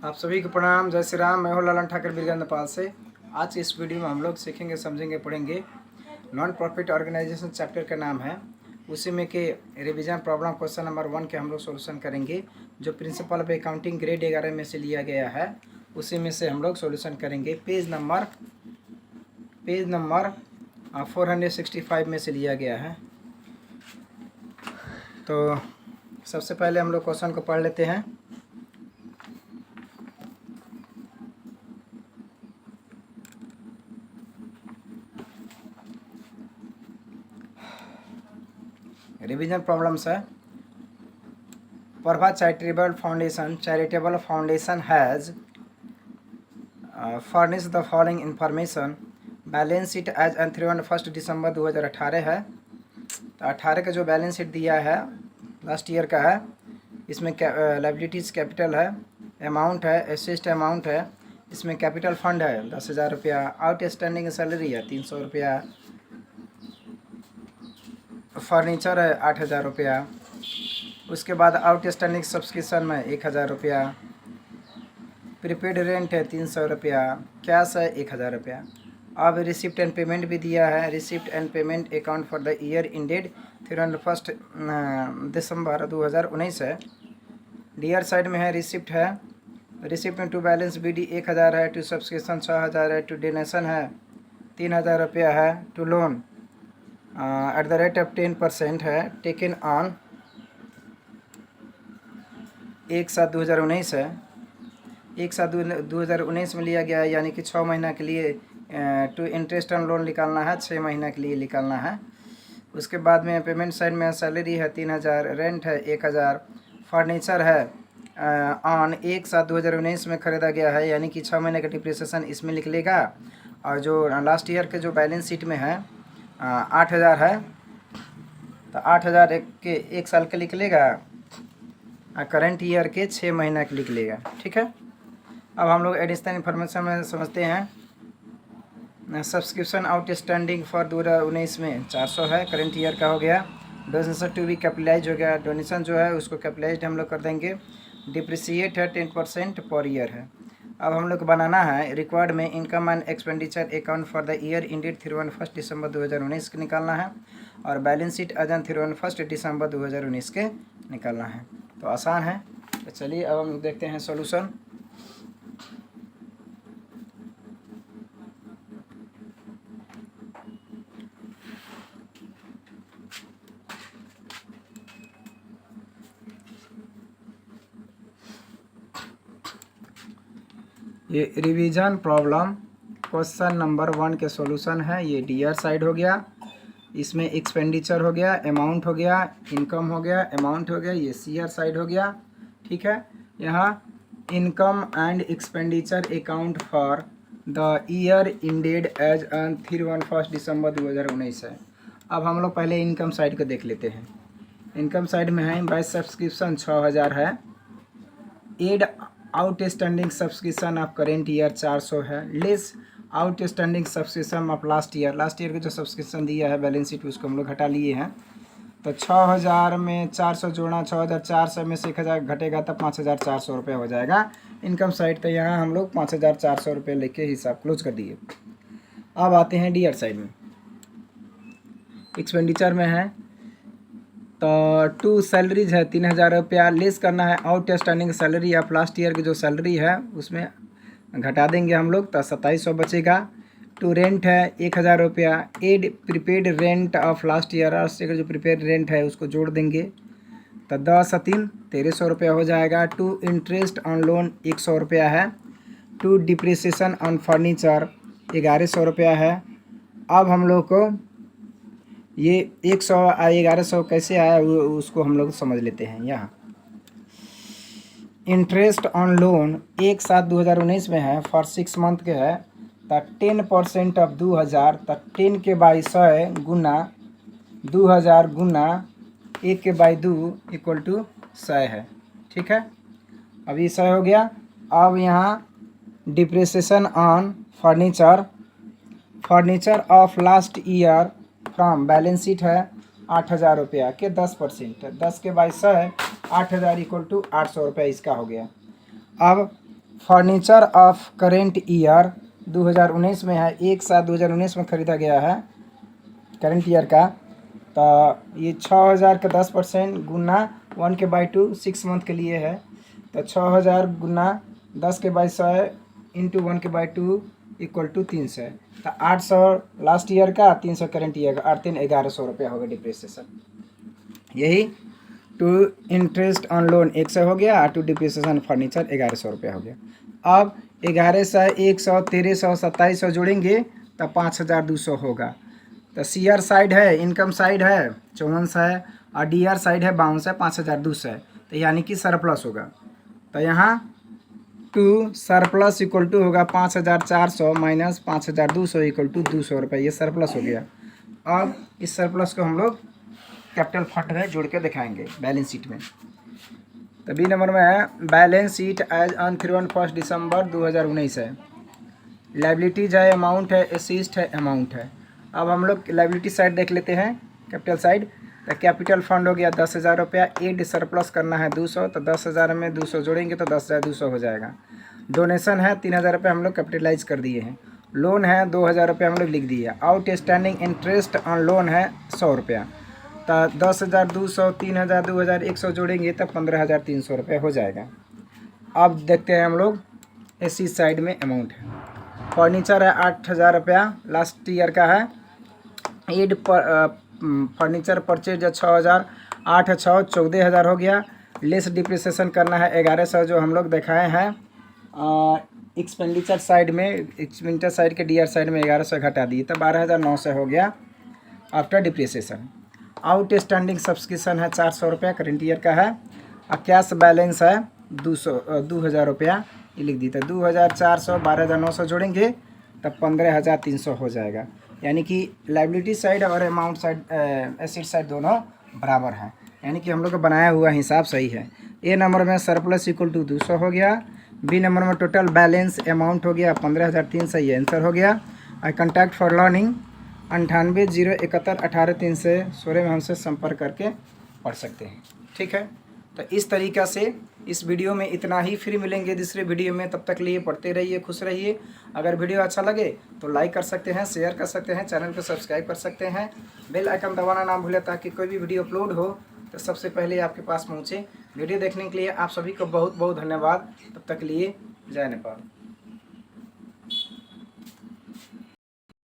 आप सभी को प्रणाम। जय श्री राम। मैं हूं लालन ठाकर बीरगंज नेपाल से। आज की इस वीडियो में हम लोग सीखेंगे, समझेंगे, पढ़ेंगे नॉन प्रॉफिट ऑर्गेनाइजेशन चैप्टर का नाम है। उसी में के रिवीजन प्रॉब्लम क्वेश्चन नंबर 1 के हम लोग सोल्यूशन करेंगे, जो प्रिंसिपल ऑफ अकाउंटिंग ग्रेड 11 में से लिया गया है। उसी में से हम लोग सोल्यूशन करेंगे। पेज नंबर 465 में से लिया गया है। तो सबसे पहले हम लोग क्वेश्चन को पढ़ लेते हैं। रिवीजन प्रॉब्लम्स है। Prabha charitable foundation has furnish the following information. Balance sheet as on 31 December 2018 है। तो 18 का जो बैलेंस शीट दिया है लास्ट ईयर का है। इसमें लायबिलिटीज़ कैपिटल है, अमाउंट है, एसेस्ट अमाउंट है। इसमें कैपिटल फंड है 10,000 रुपया, आउटस्टैंडिंग सैलरी है 300 रुपया, फर्नीचर है 8,000 रुपया। उसके बाद आउटस्टैंडिंग सब्सक्रिप्शन में 1,000 रुपया, प्रीपेड रेंट है 300 रुपया, कैश है 1,000 रुपया। अब रिसिप्ट एंड पेमेंट भी दिया है। Receipt and payment account for the year ended 31 December 2019 है। डीआर साइड में है रिसिप्ट है। रिसिप्ट में टू बैलेंस BD 1,000 है, टू सब्सक्रिप्शन 6,000 है, टू डोनेशन है 3,000 रुपया है, to loan at the rate of 10% है, टेकन ऑन 1/7/2019 है। 1/7/2019 में लिया गया है, यानी कि 6 महीना के लिए टू इंटरेस्ट ऑन लोन निकालना है, 6 महीना के लिए निकालना है। उसके बाद में पेमेंट साइड में सैलरी है 3,000, रेंट है 1,000, फर्नीचर है ऑन 1/7/2019 में ख़रीदा गया है, यानी कि 6 महीने का डिप्रिसिएशन इसमें निकलेगा। और जो लास्ट ईयर के जो बैलेंस शीट में है 8,000 है, तो 8,000 एक साल का निकलेगा, करंट ईयर के 6 महीना के निकलेगा। ठीक है। अब हम लोग एडिशनल इन्फॉर्मेशन में समझते हैं। सब्सक्रिप्शन आउटस्टैंडिंग फॉर 2019 में 400 है, करंट ईयर का हो गया। डोनेशन टू बी कैपिटलाइज हो गया। डोनेशन जो है उसको कैपिटलाइज हम लोग कर देंगे। डिप्रिसिएट है 10% पर ईयर है। अब हम लोग को बनाना है रिक्वायर्ड में income and expenditure account for the year ended 31 December 2019 के निकालना है, और balance sheet as on 31 December 2019 के निकालना है। तो आसान है। तो चलिए अब हम देखते हैं सॉल्यूशन। ये रिवीजन प्रॉब्लम क्वेश्चन नंबर 1 के सॉल्यूशन है। ये डीआर साइड हो गया, इसमें एक्सपेंडिचर हो गया, अमाउंट हो गया, इनकम हो गया, अमाउंट हो गया। ये सीआर साइड हो गया। ठीक है। यहाँ income and expenditure account for the year ended as on 31 December 2019 है। अब हम लोग पहले इनकम साइड को देख लेते हैं। इनकम साइड में है बाय सब्सक्रिप्शन 6,000 है, add outstanding subscription of current year 400 है, less outstanding subscription of last year का जो सब्सक्रिप्शन दिया है बैलेंस शीट उसको हम लोग हटा लिए हैं। तो 6,000 में 400 जोड़ना, 6,400 में से 1,000 घटेगा तब 5,400 रुपये हो जाएगा इनकम साइड। तो यहाँ हम लोग 5,400 रुपये लेके हिसाब क्लोज कर दिए। अब आते हैं डीआर साइड में। एक्सपेंडिचर में है तो टू सैलरीज है 3,000 रुपया, लेस करना है outstanding salary of last year की जो सैलरी है उसमें घटा देंगे हम लोग, तो 2,700 बचेगा। टू रेंट है 1,000 रुपया, add prepaid rent of last year का जो प्रीपेड रेंट है उसको जोड़ देंगे, तो 10/3 1,300 रुपया हो जाएगा। टू इंटरेस्ट ऑन लोन 100 रुपया है। टू डिप्रिसिएशन ऑन फर्नीचर 1,100 रुपया है। अब हम लोग को ये 11100 कैसे आया उसको हम लोग समझ लेते हैं। यहाँ इंटरेस्ट ऑन लोन 1/7/2019 में है, फॉर 6 मंथ के है, तो 10% ऑफ 2,000, तो 10 के बाई 100 गुना 2,000 गुना 1 के बाई 2 इक्वल टू 100 है। ठीक है। अभी 100 हो गया। अब यहाँ depreciation on furniture of last year from balance sheet है 8,000 रुपया के 10%, 10 के बाई 100 8,000 इक्वल टू 800 रुपया इसका हो गया। अब फर्नीचर ऑफ करेंट ईयर 2019 में है, 1/7/2019 में ख़रीदा गया है करेंट ईयर का। तो ये 6000 का 10% गुना 1/2 6 मंथ के लिए है। तो 6000 गुना 10/100 इंटू 1/2 इक्वल टू 300। तो 800 लास्ट ईयर का, 300 करेंट ईयर का, 8 1100 रुपया होगा डिप्रिसिएशन। यही टू इंटरेस्ट ऑन लोन 100 हो गया और टू डिप्रिसिएशन फर्नीचर 1100 रुपया हो गया। अब 1100, 100, 1300, 2700 जोड़ेंगे तब 5200 होगा। तो सी आर साइड है, इनकम साइड है 5400 है और डी आर साइड है 5200 है, 5200 है। तो यानी कि सरप्लस होगा। तो यहाँ टू सरप्लस इक्वल टू होगा 5400 माइनस 5200 इक्वल टू 200 रुपये। ये सरप्लस हो गया। अब इस सरप्लस को हम लोग कैपिटल फंड में जोड़ के दिखाएंगे बैलेंस शीट में। तो बी नंबर में है balance sheet as on 31 December 2019 है। लाइबिलिटीज है, अमाउंट है, एसिस्ट है, अमाउंट है। अब हम लोग लाइबिलिटी साइड देख लेते हैं, कैपिटल साइड। तो कैपिटल फंड हो गया 10,000 रुपया, एड सरप्लस करना है 200। तो 10,000 में 200 जोड़ेंगे तो 10,200 हो जाएगा। डोनेशन है 3,000 रुपये हम लोग कैपिटलाइज कर दिए हैं। लोन है 2,000 रुपये हम लोग लिख दिए। Out standing interest on loan है 100 रुपया। तो 10,200, 3,000, 2,100 जोड़ेंगे तब 15,300 रुपये हो जाएगा। अब देखते हैं हम लोग एसी साइड में अमाउंट है। फर्नीचर है 8,000 रुपया, लास्ट ईयर का है। एड फर्नीचर परचेज 6,000, 8 6 14,000 हो गया। लेस डिप्रिसिएशन करना है 1100 जो हम लोग दिखाए हैं। एक्सपेंडिचर साइड में, एक्सपेंडिचर साइड के डी आर साइड में 1100 घटा दिए तो 12,900 हो गया after depreciation. Out standing subscription है 400 रुपया करेंट ईयर का है। और कैश बैलेंस है 2,000 रुपया, ये लिख दी। तो 2,400 12,900 जोड़ेंगे तब 15,300 हो जाएगा। यानी कि लाइबिलिटी साइड और अमाउंट साइड, एसेट साइड दोनों बराबर हैं। यानी कि हम लोग का बनाया हुआ हिसाब सही है। ए नंबर में सरप्लस इक्वल टू 200 हो गया। बी नंबर में टोटल बैलेंस अमाउंट हो गया 15,300, ये आंसर हो गया। और कॉन्टैक्ट फॉर लर्निंग 9801718316 में हमसे संपर्क करके पढ़ सकते हैं। ठीक है, तो इस तरीक़ा से इस वीडियो में इतना ही। फिर मिलेंगे दूसरे वीडियो में, तब तक लिए पढ़ते रहिए, खुश रहिए। अगर वीडियो अच्छा लगे तो लाइक कर सकते हैं, शेयर कर सकते हैं, चैनल को सब्सक्राइब कर सकते हैं, बेल आइकन दबाना ना भूलें ताकि कोई भी वीडियो अपलोड हो तो सबसे पहले आपके पास पहुँचे। वीडियो देखने के लिए आप सभी को बहुत बहुत धन्यवाद। तब तक लिए जय नेपाल।